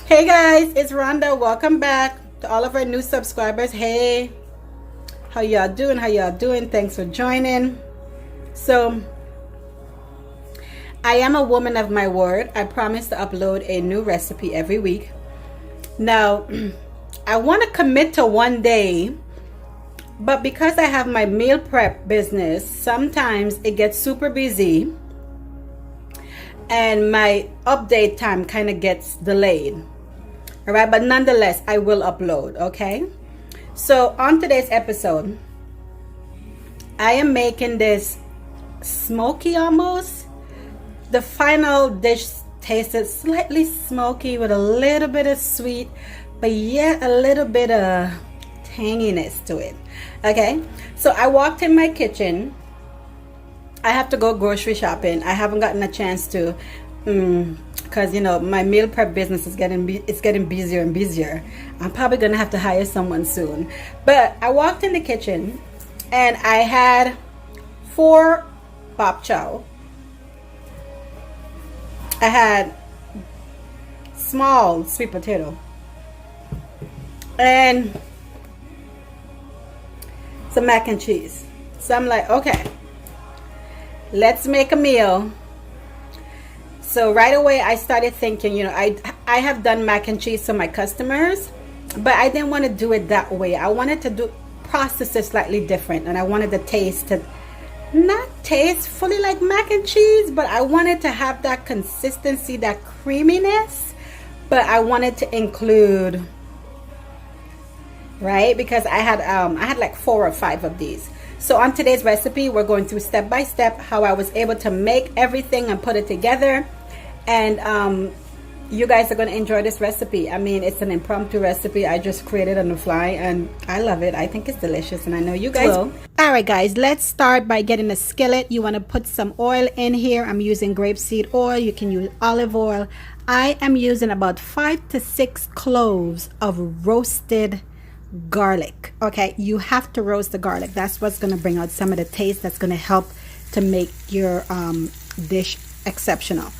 Hey guys, it's Rhonda. Welcome back to all of our new subscribers. Hey, how y'all doing? Thanks for joining. So I am a woman of my word. I promise to upload a new recipe every week. Now I want to commit to one day, but because I have my meal prep business, sometimes it gets super busy and my update time kind of gets delayed. All right, but nonetheless, I will upload. Okay, so on today's episode, I am making this smoky almost. The final dish tasted slightly smoky with a little bit of sweet, but yet a little bit of tanginess to it. Okay, so I walked in my kitchen. I have to go grocery shopping. I haven't gotten a chance to because you know my meal prep business is getting busier and busier. I'm probably gonna have to hire someone soon. But I walked in the kitchen and I had 4 bok chow. I had small sweet potato and some mac and cheese. So I'm like, okay, let's make a meal. So right away I started thinking, you know, I have done mac and cheese for my customers, but I didn't want to do it that way. I wanted to process it slightly different, and I wanted the taste to not taste fully like mac and cheese, but I wanted to have that consistency, that creaminess, but I wanted to include, right, because I had like 4 or 5 of these. So on today's recipe, we're going through step by step how I was able to make everything and put it together. And you guys are going to enjoy this recipe. I mean, it's an impromptu recipe I just created on the fly, and I love it. I think it's delicious, and I know you guys will. All right, guys, let's start by getting a skillet. You want to put some oil in here. I'm using grapeseed oil. You can use olive oil. I am using about 5 to 6 cloves of roasted garlic. Okay, you have to roast the garlic. That's what's going to bring out some of the taste. That's going to help to make your dish exceptional.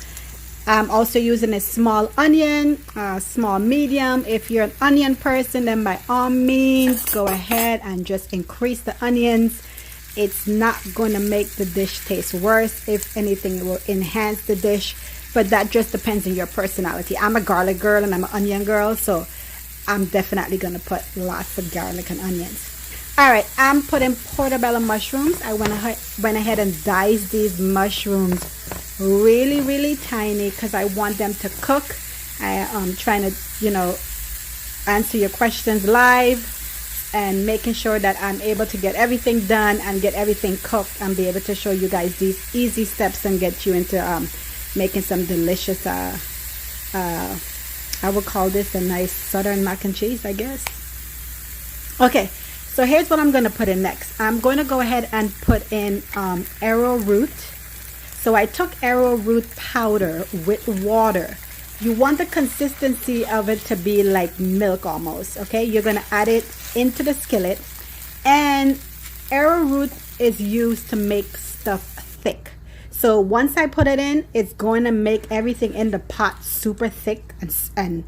I'm also using a small onion, small medium. If you're an onion person, then by all means go ahead and just increase the onions. It's not going to make the dish taste worse. If anything, it will enhance the dish, but that just depends on your personality. I'm a garlic girl and I'm an onion girl, so I'm definitely going to put lots of garlic and onions. All right, I'm putting portobello mushrooms. I went ahead and diced these mushrooms really tiny because I want them to cook. I am trying to, you know, answer your questions live and making sure that I'm able to get everything done and get everything cooked and be able to show you guys these easy steps and get you into making some delicious I would call this a nice southern mac and cheese, I guess. Okay, so here's what I'm going to put in next. I'm going to go ahead and put in arrowroot. So I took arrowroot powder with water. You want the consistency of it to be like milk almost. Okay, you're going to add it into the skillet. And arrowroot is used to make stuff thick. So once I put it in, it's going to make everything in the pot super thick and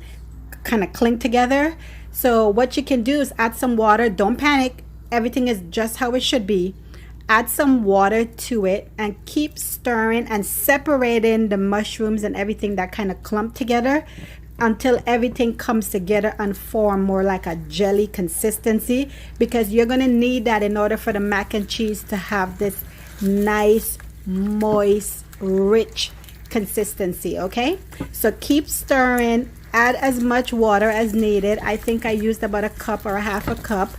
kind of cling together. So what you can do is add some water. Don't panic. Everything is just how it should be. Add some water to it and keep stirring and separating the mushrooms and everything that kind of clump together until everything comes together and form more like a jelly consistency, because you're going to need that in order for the mac and cheese to have this nice, moist, rich consistency. Okay, so keep stirring. Add as much water as needed. I think I used about a cup or a half a cup,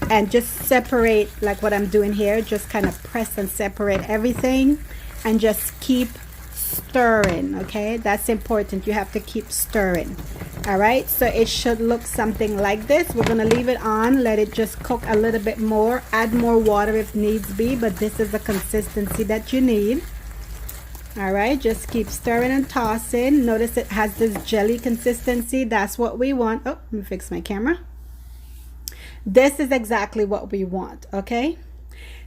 and just separate like what I'm doing here. Just kind of press and separate everything and just keep stirring. Okay, that's important. You have to keep stirring. All right, so it should look something like this. We're gonna leave it on, let it just cook a little bit more, add more water if needs be, but this is the consistency that you need. All right, just keep stirring and tossing. Notice it has this jelly consistency. That's what we want. Oh, let me fix my camera. This is exactly what we want. Okay,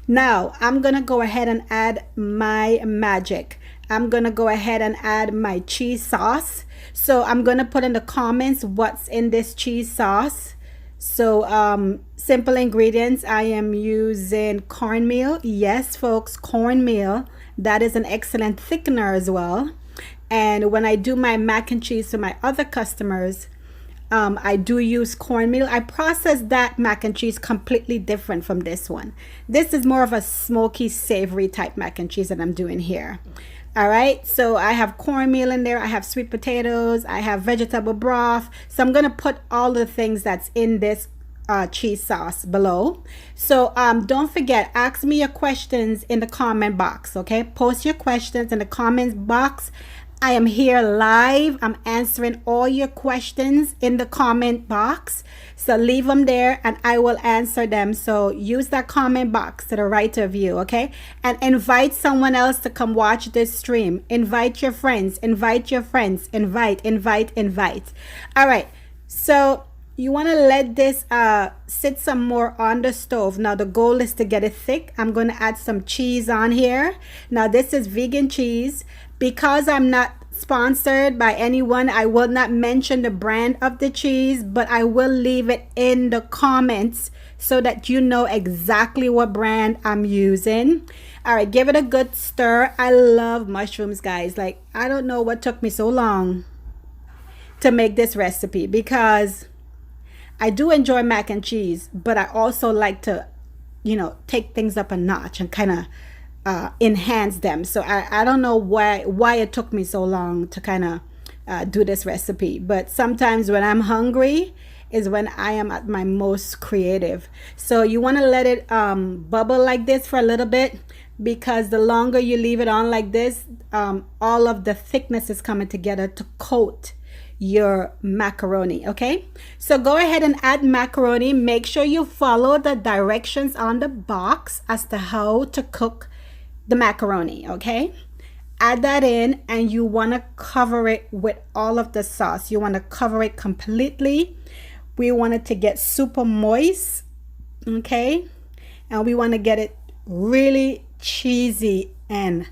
now I'm gonna go ahead and add my magic. I'm gonna go ahead and add my cheese sauce. So I'm gonna put in the comments what's in this cheese sauce. So simple ingredients, I am using cornmeal. Yes, folks, cornmeal. That is an excellent thickener as well. And when I do my mac and cheese for my other customers, I do use cornmeal. I process that mac and cheese completely different from this one. This is more of a smoky, savory type mac and cheese that I'm doing here. All right, so I have cornmeal in there. I have sweet potatoes. I have vegetable broth. So I'm going to put all the things that's in this cheese sauce below. So don't forget, ask me your questions in the comment box. Okay, post your questions in the comments box. I am here live. I'm answering all your questions in the comment box. So leave them there and I will answer them. So use that comment box to the right of you, okay? And invite someone else to come watch this stream. Invite your friends. Invite your friends. Invite. All right. So you want to let this sit some more on the stove. Now the goal is to get it thick. I'm going to add some cheese on here. Now this is vegan cheese. Because I'm not sponsored by anyone, I will not mention the brand of the cheese, but I will leave it in the comments so that you know exactly what brand I'm using. All right, give it a good stir. I love mushrooms, guys. Like, I don't know what took me so long to make this recipe, because I do enjoy mac and cheese, but I also like to, you know, take things up a notch and kind of enhance them. So I don't know why it took me so long to kind of do this recipe, but sometimes when I'm hungry is when I am at my most creative. So you want to let it bubble like this for a little bit, because the longer you leave it on like this, all of the thickness is coming together to coat your macaroni. Okay, so go ahead and add macaroni. Make sure you follow the directions on the box as to how to cook the macaroni. Okay, add that in, and you want to cover it with all of the sauce. You want to cover it completely. We want it to get super moist. Okay, and we want to get it really cheesy and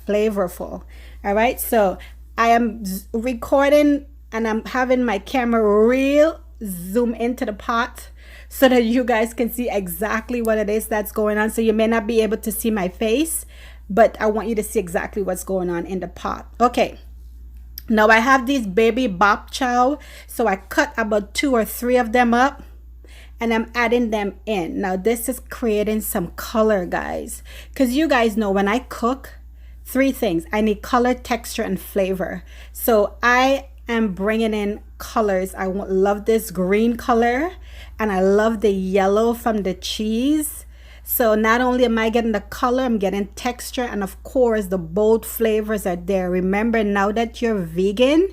flavorful. All right, so I am recording and I'm having my camera real zoom into the pot so that you guys can see exactly what it is that's going on. So you may not be able to see my face, but I want you to see exactly what's going on in the pot. Okay, now I have these baby bok choy, so I cut about 2 or 3 of them up and I'm adding them in. Now this is creating some color, guys, because you guys know when I cook, 3 things: I need color, texture, and flavor. So I am bringing in colors. I love this green color, and I love the yellow from the cheese. So not only am I getting the color, I'm getting texture, and of course the bold flavors are there. Remember, now that you're vegan,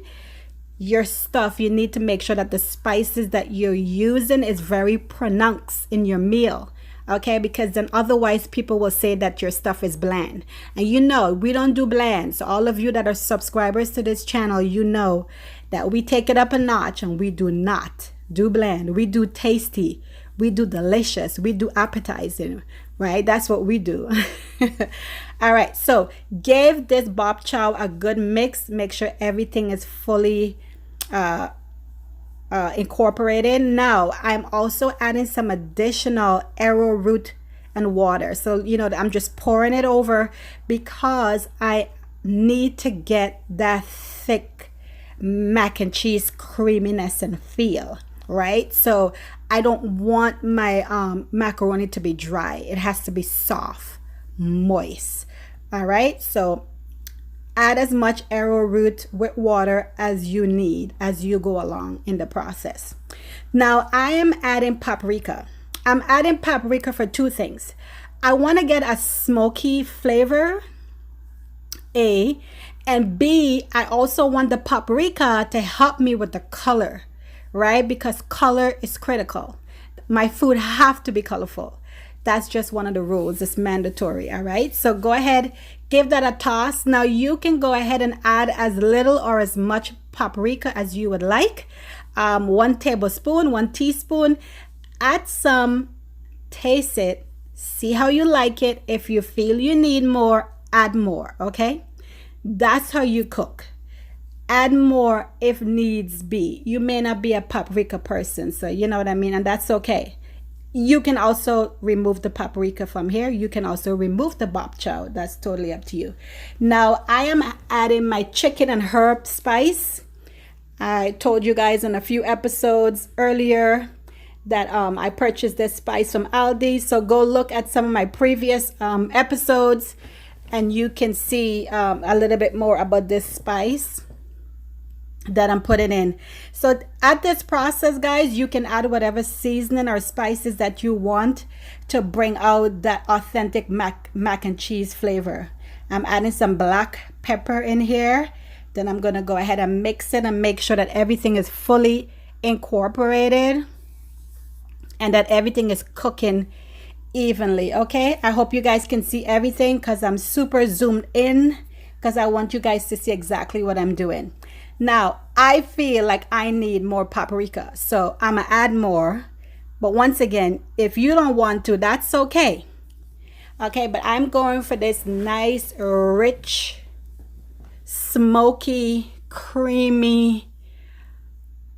your stuff, you need to make sure that the spices that you're using is very pronounced in your meal. Okay, because then otherwise people will say that your stuff is bland, and you know we don't do bland. So all of you that are subscribers to this channel, you know that we take it up a notch and we do not do bland. We do tasty, we do delicious, we do appetizing, right? That's what we do. All right, so give this bok choy a good mix. Make sure everything is fully incorporated. Now I'm also adding some additional arrowroot and water. So you know, I'm just pouring it over because I need to get that thick mac and cheese creaminess and feel, right? So I don't want my macaroni to be dry. It has to be soft, moist. All right, so add as much arrowroot with water as you need as you go along in the process. Now I am adding paprika. I'm adding paprika for 2 things. I want to get a smoky flavor, A, and B, I also want the paprika to help me with the color, right? Because color is critical. My food have to be colorful. That's just one of the rules. It's mandatory. All right, so go ahead, give that a toss. Now you can go ahead and add as little or as much paprika as you would like. 1 tablespoon, 1 teaspoon. Add some, taste it, see how you like it. If you feel you need more, add more. Okay, That's how you cook. Add more if needs be. You may not be a paprika person, so you know what I mean, and that's okay. You can also remove the paprika from here. You can also remove the bok choy. That's totally up to you. Now I am adding my chicken and herb spice. I told you guys in a few episodes earlier that I purchased this spice from Aldi. So go look at some of my previous episodes and you can see a little bit more about this spice that I'm putting in. So at this process, guys, you can add whatever seasoning or spices that you want to bring out that authentic mac and cheese flavor. I'm adding some black pepper in here. Then I'm gonna go ahead and mix it and make sure that everything is fully incorporated and that everything is cooking evenly. Okay, I hope you guys can see everything because I'm super zoomed in because I want you guys to see exactly what I'm doing. Now, I feel like I need more paprika, so I'm gonna add more. But once again, if you don't want to, that's okay. Okay, but I'm going for this nice, rich, smoky, creamy,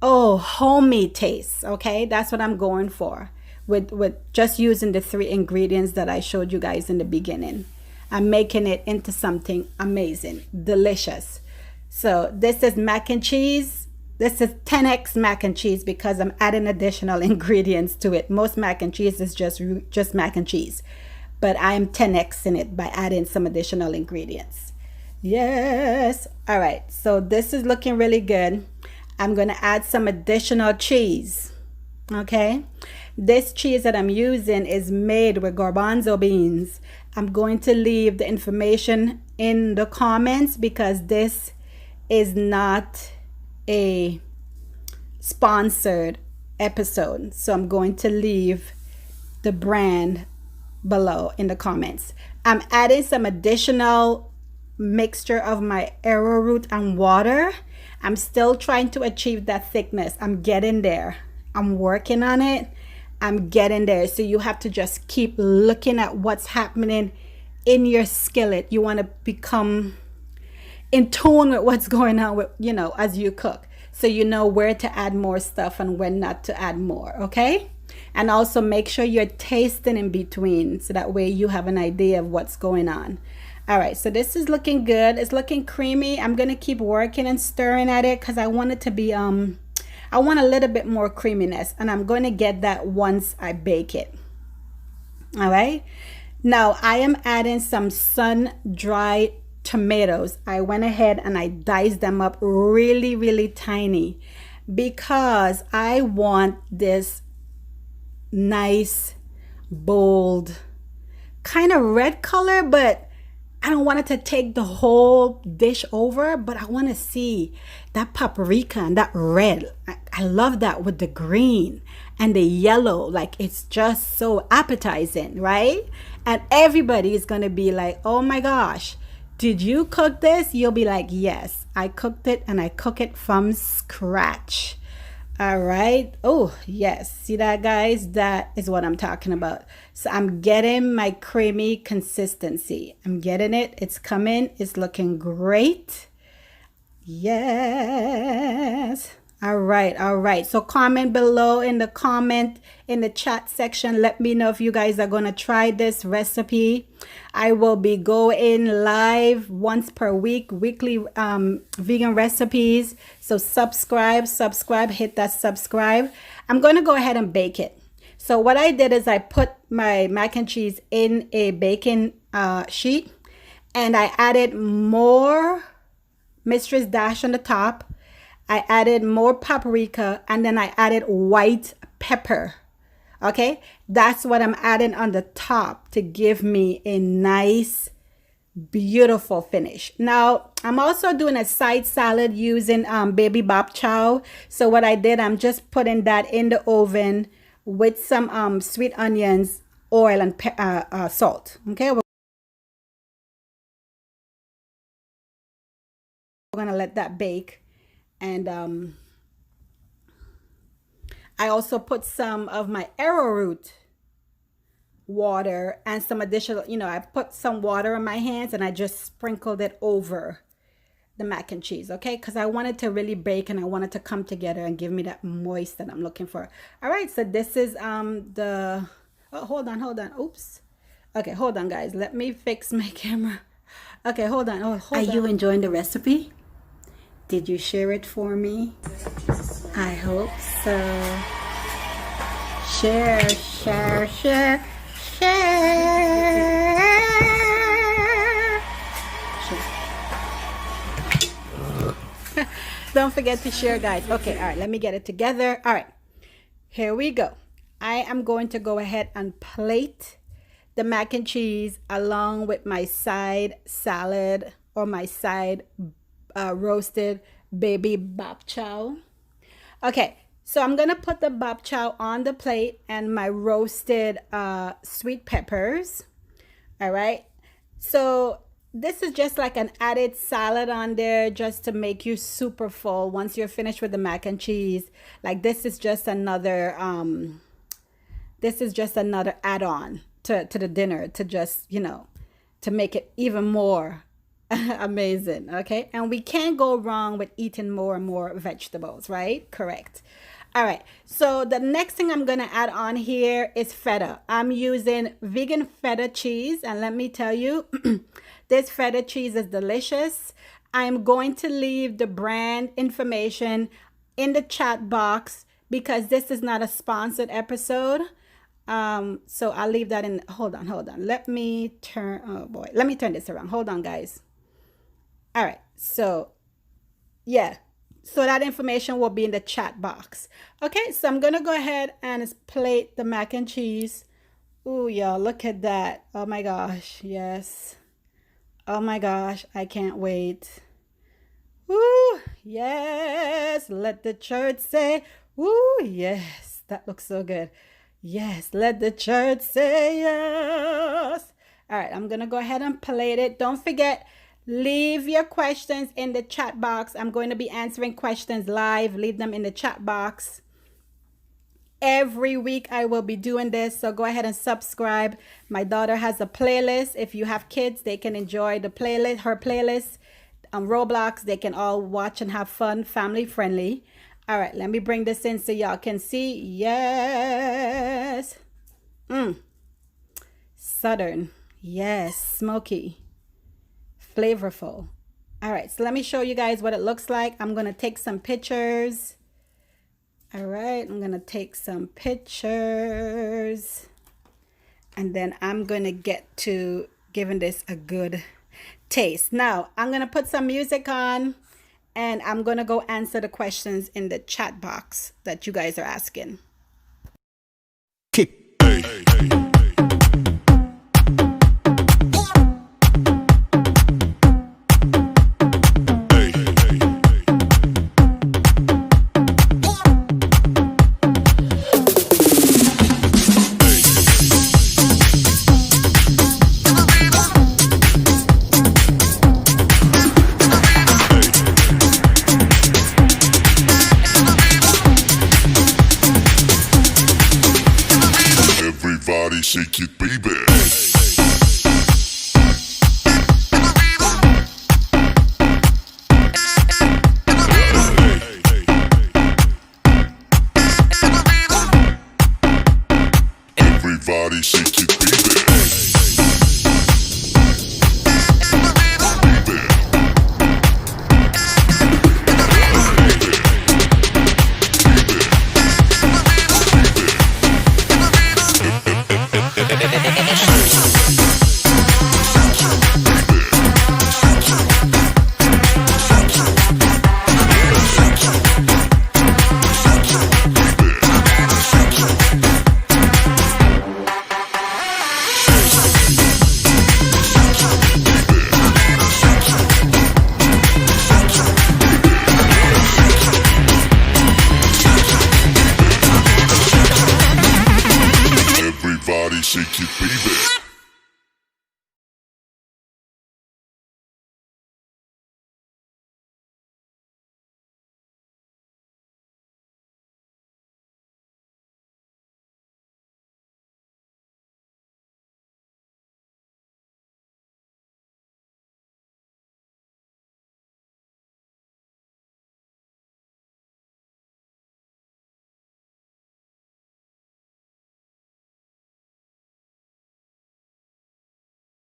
homey taste. Okay, that's what I'm going for with just using the 3 ingredients that I showed you guys in the beginning. I'm making it into something amazing, delicious. So this is mac and cheese. This is 10x mac and cheese because I'm adding additional ingredients to it. Most mac and cheese is just mac and cheese, but I'm 10x in it by adding some additional ingredients. Yes. All right. So this is looking really good. I'm going to add some additional cheese. Okay. This cheese that I'm using is made with garbanzo beans. I'm going to leave the information in the comments because this is not a sponsored episode. So I'm going to leave the brand below in the comments. I'm adding some additional mixture of my arrowroot and water. I'm still trying to achieve that thickness. I'm getting there. I'm working on it. I'm getting there. So you have to just keep looking at what's happening in your skillet. You want to become in tune with what's going on with, as you cook. So you know where to add more stuff and when not to add more, okay? And also make sure you're tasting in between so that way you have an idea of what's going on. All right, so this is looking good. It's looking creamy. I'm going to keep working and stirring at it because I want it to be, I want a little bit more creaminess, and I'm going to get that once I bake it. All right. Now I am adding some sun-dried tomatoes. I went ahead and I diced them up really, really tiny because I want this nice, bold, kind of red color, but I don't want it to take the whole dish over, but I want to see that paprika and that red. I love that with the green and the yellow. Like, it's just so appetizing, right? And everybody is going to be like, oh my gosh, did you cook this? You'll be like, yes, I cooked it and I cook it from scratch. All right. Oh, yes. See that, guys? That is what I'm talking about. So I'm getting my creamy consistency. I'm getting it. It's coming. It's looking great. Yes. All right. All right. So comment below in the chat section. Let me know if you guys are going to try this recipe. I will be going live once per week, weekly vegan recipes. So subscribe, hit that subscribe. I'm going to go ahead and bake it. So what I did is I put my mac and cheese in a baking sheet and I added more Mistress Dash on the top. I added more paprika and then I added white pepper. Okay, that's what I'm adding on the top to give me a nice, beautiful finish. Now, I'm also doing a side salad using baby bok choy. So what I did, I'm just putting that in the oven with some sweet onions, oil, and salt. Okay, we're gonna let that bake. And I also put some of my arrowroot water and some additional, I put some water on my hands and I just sprinkled it over the mac and cheese, okay? Because I want it to really bake and I want it to come together and give me that moist that I'm looking for. All right, so this is the, oh, hold on. Oops. Okay, hold on, guys. Let me fix my camera. Okay, hold on. Oh, hold on. Are you enjoying the recipe? Did you share it for me? I hope so. Share. Don't forget to share, guys. Okay, all right, let me get it together. All right, here we go. I am going to go ahead and plate the mac and cheese along with my side salad or my side roasted baby bok chow. Okay, so I'm gonna put the bok chow on the plate and my roasted sweet peppers. All right, so this is just like an added salad on there just to make you super full once you're finished with the mac and cheese. Like this is just another add-on to the dinner to just, you know, to make it even more amazing. Okay, and we can't go wrong with eating more and more vegetables, right? Correct. All right, so the next thing I'm gonna add on here is feta. I'm using vegan feta cheese, and let me tell you, this feta cheese is delicious. I'm going to leave the brand information in the chat box because this is not a sponsored episode. So I'll leave that in. Hold on. Let me turn this around. Hold on, guys. All right, so yeah. So that information will be in the chat box. Okay, so I'm gonna go ahead and plate the mac and cheese. Ooh, y'all, look at that. Oh my gosh, yes. Oh my gosh, I can't wait. Ooh, yes. Let the church say, ooh, yes. That looks so good. Yes, let the church say yes. All right, I'm gonna go ahead and plate it. Don't forget, leave your questions in the chat box. I'm going to be answering questions live. Leave them in the chat box. Every week I will be doing this, so go ahead and subscribe. My daughter has a playlist. If you have kids, they can enjoy the playlist, her playlist on Roblox. They can all watch and have fun, family friendly. All right, let me bring this in so y'all can see. Yes. Southern. Yes, smoky. Flavorful. All right, so let me show you guys what it looks like. I'm gonna take some pictures. All right, I'm gonna take some pictures and then I'm gonna get to giving this a good taste. Now I'm gonna put some music on and I'm gonna go answer the questions in the chat box that you guys are asking.